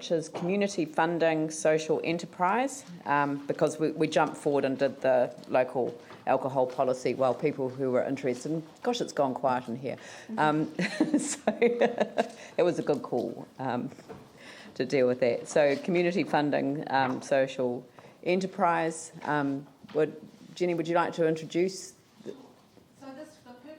which is community funding social enterprise, because we jumped forward and did the local alcohol policy while people who were interested, and gosh, it's gone quiet in here. So it was a good call to deal with that. So community funding social enterprise. Jenny, would you like to introduce? The purpose of this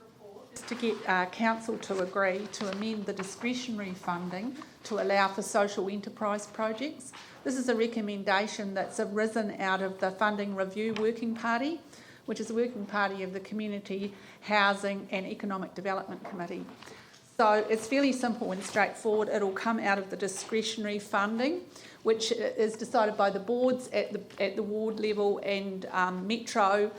report is to get council to agree to amend the discretionary funding to allow for social enterprise projects. This is a recommendation that's arisen out of the Funding Review Working Party, which is a working party of the Community Housing and Economic Development Committee. So it's fairly simple and straightforward. It'll come out of the discretionary funding, which is decided by the boards at the ward level and Metro.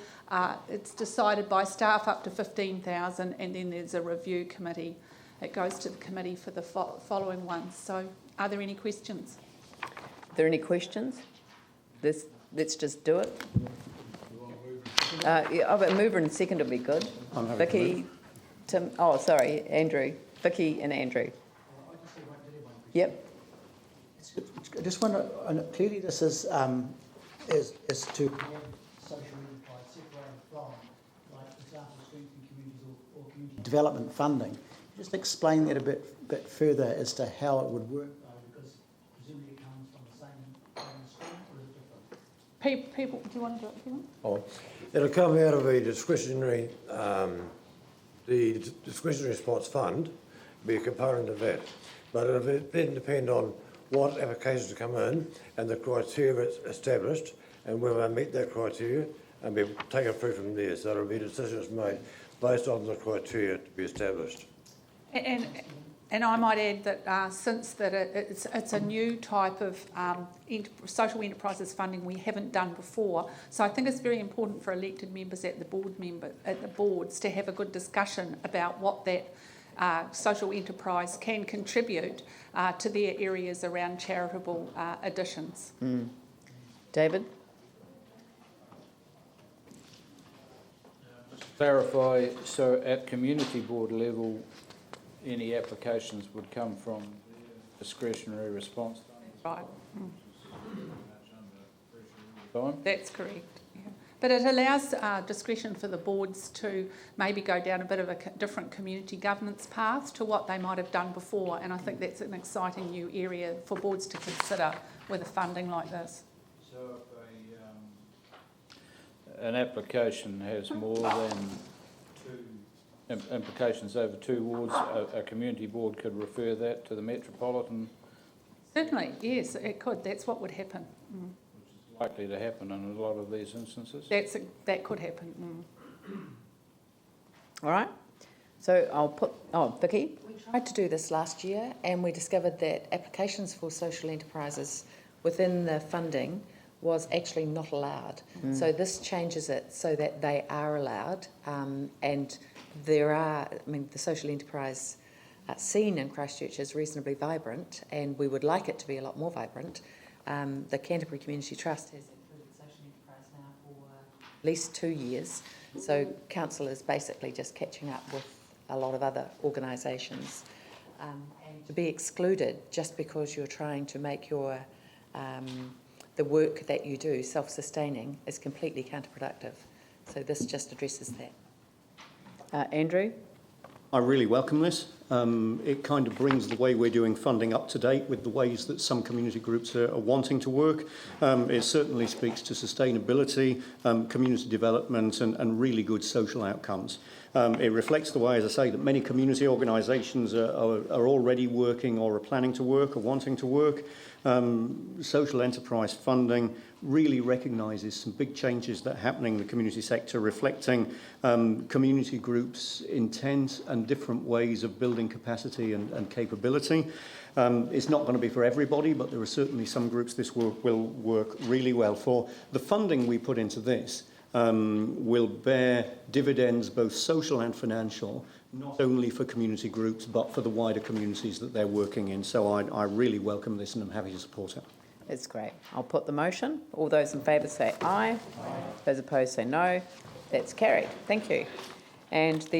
It's decided by staff up to 15,000, and then there's a review committee. It goes to the committee for the following ones. So are there any questions? Are there any questions? Let's just do it. But mover and second would be good. Vicky, Tim. Oh, sorry, Andrew. Vicky and Andrew. Yep. I just wonder, and clearly this is to social enterprise separated from, like, for example, strengthening communities or community development funding. Just explain that a bit further as to how it would work, though, because presumably it comes from the same stream, or is it different? People, do you want to do it? Oh, it'll come out of a discretionary, the discretionary response fund, be a component of that. But it'll then depend on what applications come in and the criteria that's established, and whether they meet that criteria, and be taken through from there. So there'll be decisions made based on the criteria to be established. And I might add that since that it's a new type of social enterprises funding we haven't done before, so I think it's very important for elected members at the boards to have a good discussion about what that social enterprise can contribute to their areas around charitable additions. David? Just to clarify, so at community board level, any applications would come from discretionary response? Right. Time? That's correct. Yeah. But it allows discretion for the boards to maybe go down a bit of a different community governance path to what they might have done before, and I think that's an exciting new area for boards to consider with a funding like this. So if an application has more than two implications over two wards, a community board could refer that to the Metropolitan? Certainly, yes, it could. That's what would happen. Which is likely to happen in a lot of these instances. That could happen. All right. So I'll put... Oh, Vicky? We tried to do this last year, and we discovered that applications for social enterprises within the funding was actually not allowed. So this changes it so that they are allowed, and there are, the social enterprise scene in Christchurch is reasonably vibrant, and we would like it to be a lot more vibrant. The Canterbury Community Trust has included social enterprise now for at least 2 years, so council is basically just catching up with a lot of other organisations. And to be excluded just because you're trying to make your the work that you do self-sustaining is completely counterproductive. So this just addresses that. Andrew? I really welcome this. It kind of brings the way we're doing funding up to date with the ways that some community groups are wanting to work. It certainly speaks to sustainability, community development and really good social outcomes. It reflects the way, as I say, that many community organisations are already working or are planning to work or wanting to work. Social enterprise funding really recognises some big changes that are happening in the community sector, reflecting community groups' intent and different ways of building capacity and capability. It's not going to be for everybody, but there are certainly some groups this will work really well for. The funding we put into this will bear dividends, both social and financial, not only for community groups, but for the wider communities that they're working in. So I really welcome this and I'm happy to support it. It's great. I'll put the motion. All those in favour say aye. Those opposed say no. That's carried. Thank you. And the